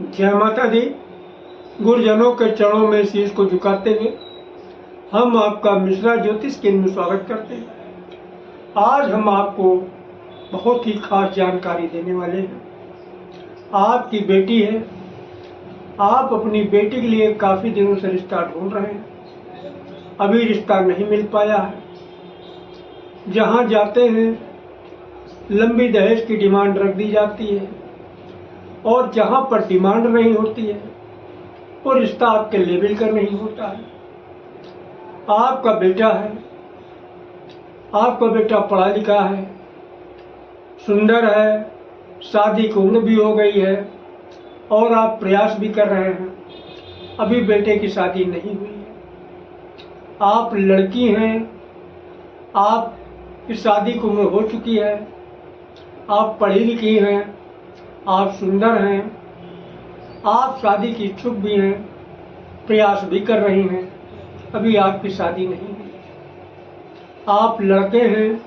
जय माता दी। गुरुजनों के चरणों में शीश को झुकाते हुए हम आपका मिश्रा ज्योतिष केंद्र में स्वागत करते हैं। आज हम आपको बहुत ही खास जानकारी देने वाले हैं। आपकी बेटी है, आप अपनी बेटी के लिए काफ़ी दिनों से रिश्ता ढूंढ रहे हैं, अभी रिश्ता नहीं मिल पाया है। जहाँ जाते हैं लंबी दहेज की डिमांड रख दी जाती है और जहाँ पर डिमांड नहीं होती है वो रिश्ता आपके लेवल का नहीं होता है। आपका बेटा है, आपका बेटा पढ़ा लिखा है, सुंदर है, शादी की उम्र भी हो गई है और आप प्रयास भी कर रहे हैं, अभी बेटे की शादी नहीं हुई है। आप लड़की हैं, आप की शादी की उम्र हो चुकी है, आप पढ़ी लिखी हैं, आप सुंदर हैं, आप शादी की इच्छुक भी हैं, प्रयास भी कर रही हैं, अभी आपकी शादी नहीं हुई। आप लड़के हैं,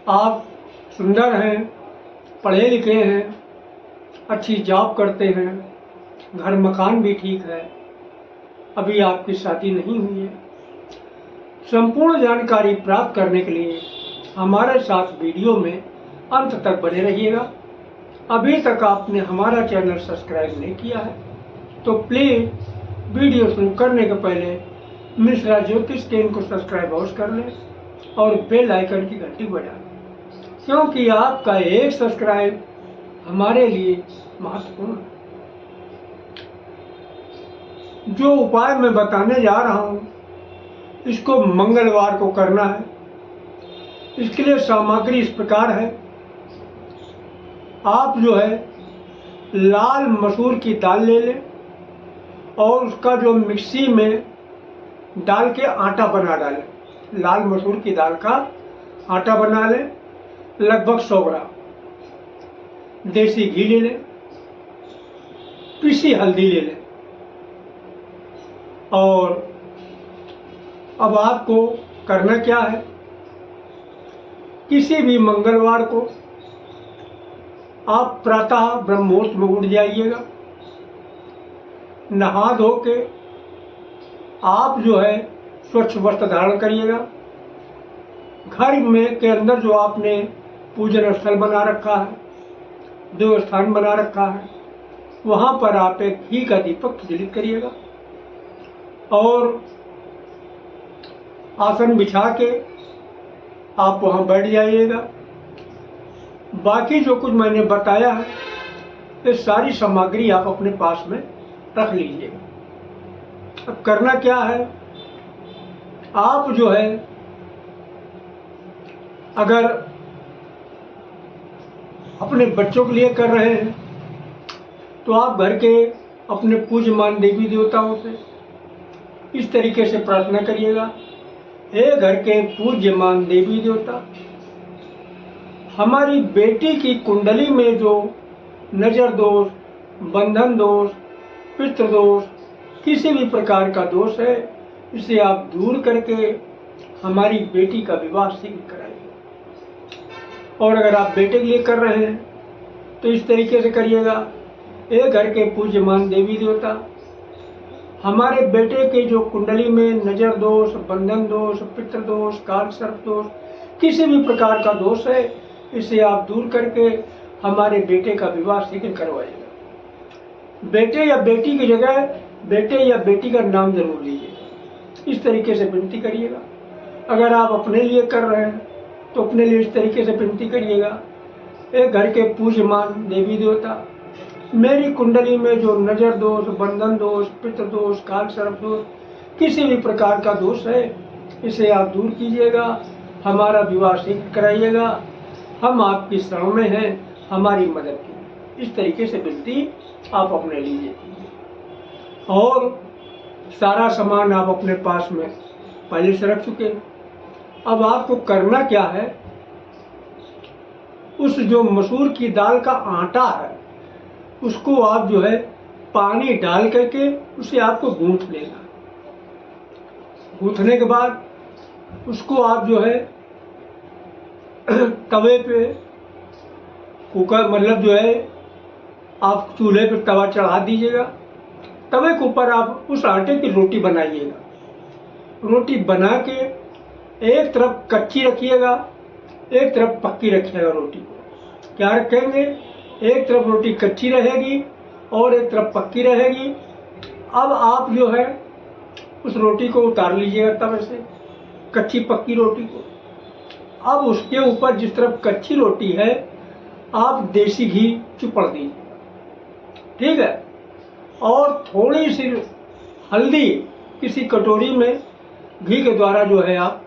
आप सुंदर हैं, पढ़े लिखे हैं, अच्छी जॉब करते हैं, घर मकान भी ठीक है, अभी आपकी शादी नहीं हुई है। संपूर्ण जानकारी प्राप्त करने के लिए हमारे साथ वीडियो में अंत तक बने रहिएगा। अभी तक आपने हमारा चैनल सब्सक्राइब नहीं किया है तो प्लीज़ वीडियो शुरू करने के पहले मिश्रा ज्योतिष केंद्र को सब्सक्राइब अवश्य कर लें और बेल आइकन की घंटी बजा लें, क्योंकि आपका एक सब्सक्राइब हमारे लिए महत्वपूर्ण है। जो उपाय मैं बताने जा रहा हूँ इसको मंगलवार को करना है। इसके लिए सामग्री इस प्रकार है। आप जो है लाल मसूर की दाल ले लें और उसका जो मिक्सी में डाल के आटा बना डालें। लाल मसूर की दाल का आटा बना लें, लगभग 100 ग्राम देसी घी ले लें, पिसी हल्दी ले लें और अब आपको करना क्या है, किसी भी मंगलवार को आप प्रातः ब्रह्म मुहूर्त में उठ जाइएगा, नहा धो के आप जो है स्वच्छ वस्त्र धारण करिएगा। घर में के अंदर जो आपने पूजन स्थल बना रखा है, देवस्थान बना रखा है, वहाँ पर आप एक घी का दीपक प्रज्वलित करिएगा और आसन बिछा के आप वहाँ बैठ जाइएगा। बाकी जो कुछ मैंने बताया है ये सारी सामग्री आप अपने पास में रख लीजिएगा। अब करना क्या है, आप जो है अगर अपने बच्चों के लिए कर रहे हैं तो आप घर के अपने पूज्यमान देवी देवताओं से इस तरीके से प्रार्थना करिएगा। हे घर के पूज्यमान देवी देवता, हमारी बेटी की कुंडली में जो नजर दोष, बंधन दोष, पितृ दोष, किसी भी प्रकार का दोष है, इसे आप दूर करके हमारी बेटी का विवाह शीघ्र कराइए। और अगर आप बेटे के लिए कर रहे हैं तो इस तरीके से करिएगा। हे घर के पूज्यमान देवी देवता, हमारे बेटे के जो कुंडली में नजर दोष, बंधन दोष, पितृ दोष, काल सर्प दोष, किसी भी प्रकार का दोष है, इसे आप दूर करके हमारे बेटे का विवाह शीघ्र करवाइएगा। बेटे या बेटी की जगह बेटे या बेटी का नाम जरूर लीजिएगा। इस तरीके से विनती करिएगा। अगर आप अपने लिए कर रहे हैं तो अपने लिए इस तरीके से विनती करिएगा। एक घर के पूज्यमान देवी देवता, मेरी कुंडली में जो नजर दोष, बंधन दोष, पितृ दोष, काल सर्प दोष, किसी भी प्रकार का दोष है, इसे आप दूर कीजिएगा, हमारा विवाह शीघ्र कराइएगा। हम आपकी शरण में हैं, हमारी मदद कीजिए। इस तरीके से विनती आप अपने लीजिए और सारा सामान आप अपने पास में पहले से रख चुके हैं। अब आपको करना क्या है, उस जो मसूर की दाल का आटा है उसको आप जो है पानी डाल करके उसे आपको गूंथ लेना। गूंथने के बाद उसको आप जो है तवे पे कुकर मतलब जो है आप चूल्हे पर तवा चढ़ा दीजिएगा। तवे के ऊपर आप उस आटे की रोटी बनाइएगा। रोटी बना के एक तरफ कच्ची रखिएगा, एक तरफ पक्की रखिएगा। रोटी को क्या रखेंगे, एक तरफ रोटी कच्ची रहेगी और एक तरफ पक्की रहेगी। अब आप जो है उस रोटी को उतार लीजिएगा तवे से, कच्ची पक्की रोटी को। अब उसके ऊपर जिस तरफ कच्ची रोटी है आप देसी घी चुपड़ दीजिएगा, ठीक है। और थोड़ी सी हल्दी किसी कटोरी में घी के द्वारा जो है आप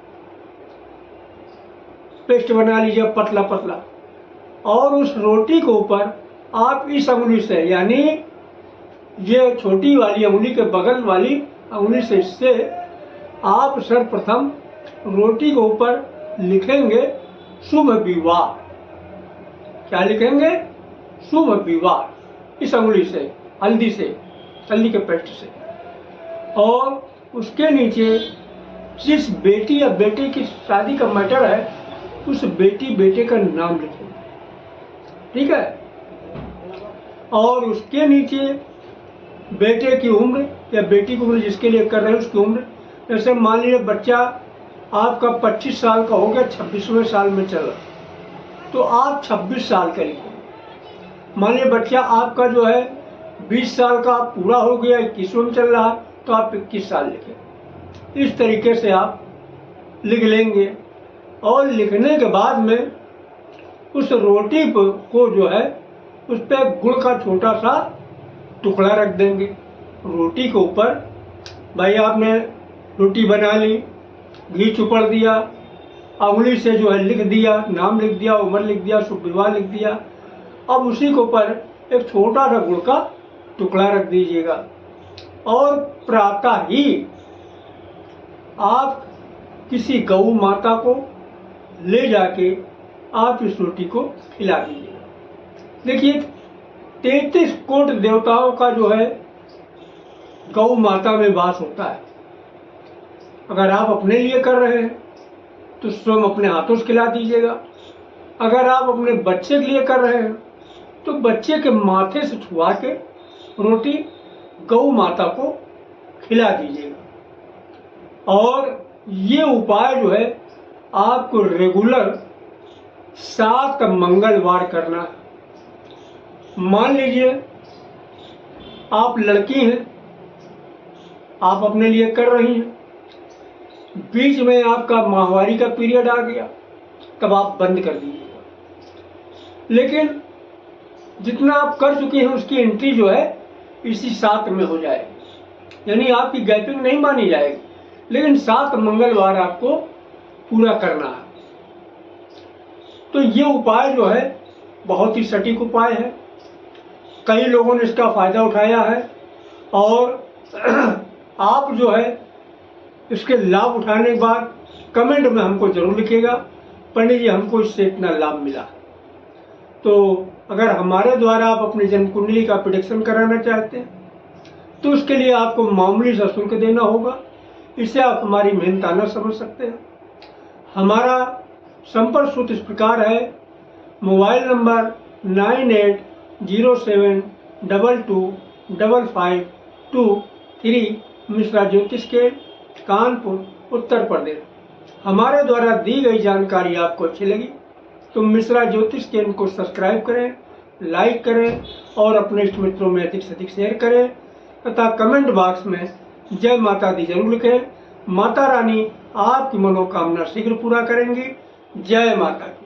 पेस्ट बना लीजिए पतला पतला। और उस रोटी के ऊपर आप इस अंगुली से, यानी ये छोटी वाली अंगुली के बगल वाली अंगुली से, इससे आप सर्वप्रथम रोटी के ऊपर लिखेंगे शुभ विवाह। क्या लिखेंगे, शुभ विवाह, इस अंगुली से, हल्दी से, हल्दी के पेस्ट से। और उसके नीचे जिस बेटी या बेटे की शादी का मैटर है उस बेटी बेटे का नाम लिखेंगे, ठीक है। और उसके नीचे बेटे की उम्र या बेटी की उम्र, जिसके लिए कर रहे हैं उसकी उम्र। जैसे मान लीजिए बच्चा आपका 25 साल का हो गया, 26वें साल में चल रहा, तो आप 26 साल का लिखेंगे। मान लीजिए बच्चा आपका जो है 20 साल का पूरा हो गया, 21वें में चल रहा, तो आप 21 साल लिखें। इस तरीके से आप लिख लेंगे। और लिखने के बाद में उस रोटी को जो है उस पर गुड़ का छोटा सा टुकड़ा रख देंगे रोटी के ऊपर। भाई आपने रोटी बना ली, घी चुपड़ दिया, अंगुली से जो है लिख दिया, नाम लिख दिया, उम्र लिख दिया, शुभ विवाह लिख दिया। अब उसी के ऊपर एक छोटा सा गुड़ का टुकड़ा रख दीजिएगा। और प्रातः ही आप किसी गौ माता को ले जाके आप इस रोटी को खिला दीजिएगा। देखिए 33 कोट देवताओं का जो है गौ माता में वास होता है। अगर आप अपने लिए कर रहे हैं तो स्वयं अपने हाथों से खिला दीजिएगा। अगर आप अपने बच्चे के लिए कर रहे हैं तो बच्चे के माथे से छुआ के रोटी गौ माता को खिला दीजिएगा। और ये उपाय जो है आपको रेगुलर 7 मंगलवार करना है। मान लीजिए आप लड़की हैं, आप अपने लिए कर रही हैं, बीच में आपका माहवारी का पीरियड आ गया, तब आप बंद कर दीजिएगा। लेकिन जितना आप कर चुके हैं उसकी एंट्री जो है इसी 7 में हो जाएगी, यानी आपकी गैपिंग नहीं मानी जाएगी। लेकिन 7 मंगलवार आपको पूरा करना है। तो ये उपाय जो है बहुत ही सटीक उपाय है। कई लोगों ने इसका फायदा उठाया है और आप जो है इसके लाभ उठाने के बाद कमेंट में हमको जरूर लिखिएगा, पंडित जी हमको इससे इतना लाभ मिला। तो अगर हमारे द्वारा आप अपनी जन्म कुंडली का प्रेडिक्शन कराना चाहते हैं तो उसके लिए आपको मामूली सा शुल्क देना होगा। इससे आप हमारी मेहनताना समझ सकते हैं। हमारा संपर्क सूत्र इस प्रकार है, मोबाइल नंबर 9807225523, मिश्रा ज्योतिष के कानपुर उत्तर प्रदेश। हमारे द्वारा दी गई जानकारी आपको अच्छी लगी तो मिश्रा ज्योतिष के इनको सब्सक्राइब करें, लाइक करें और अपने इष्ट मित्रों में अधिक से अधिक शेयर करें तथा कमेंट बॉक्स में जय माता दी जरूर लिखें। माता रानी आपकी मनोकामना शीघ्र पूरा करेंगी। जय माता की।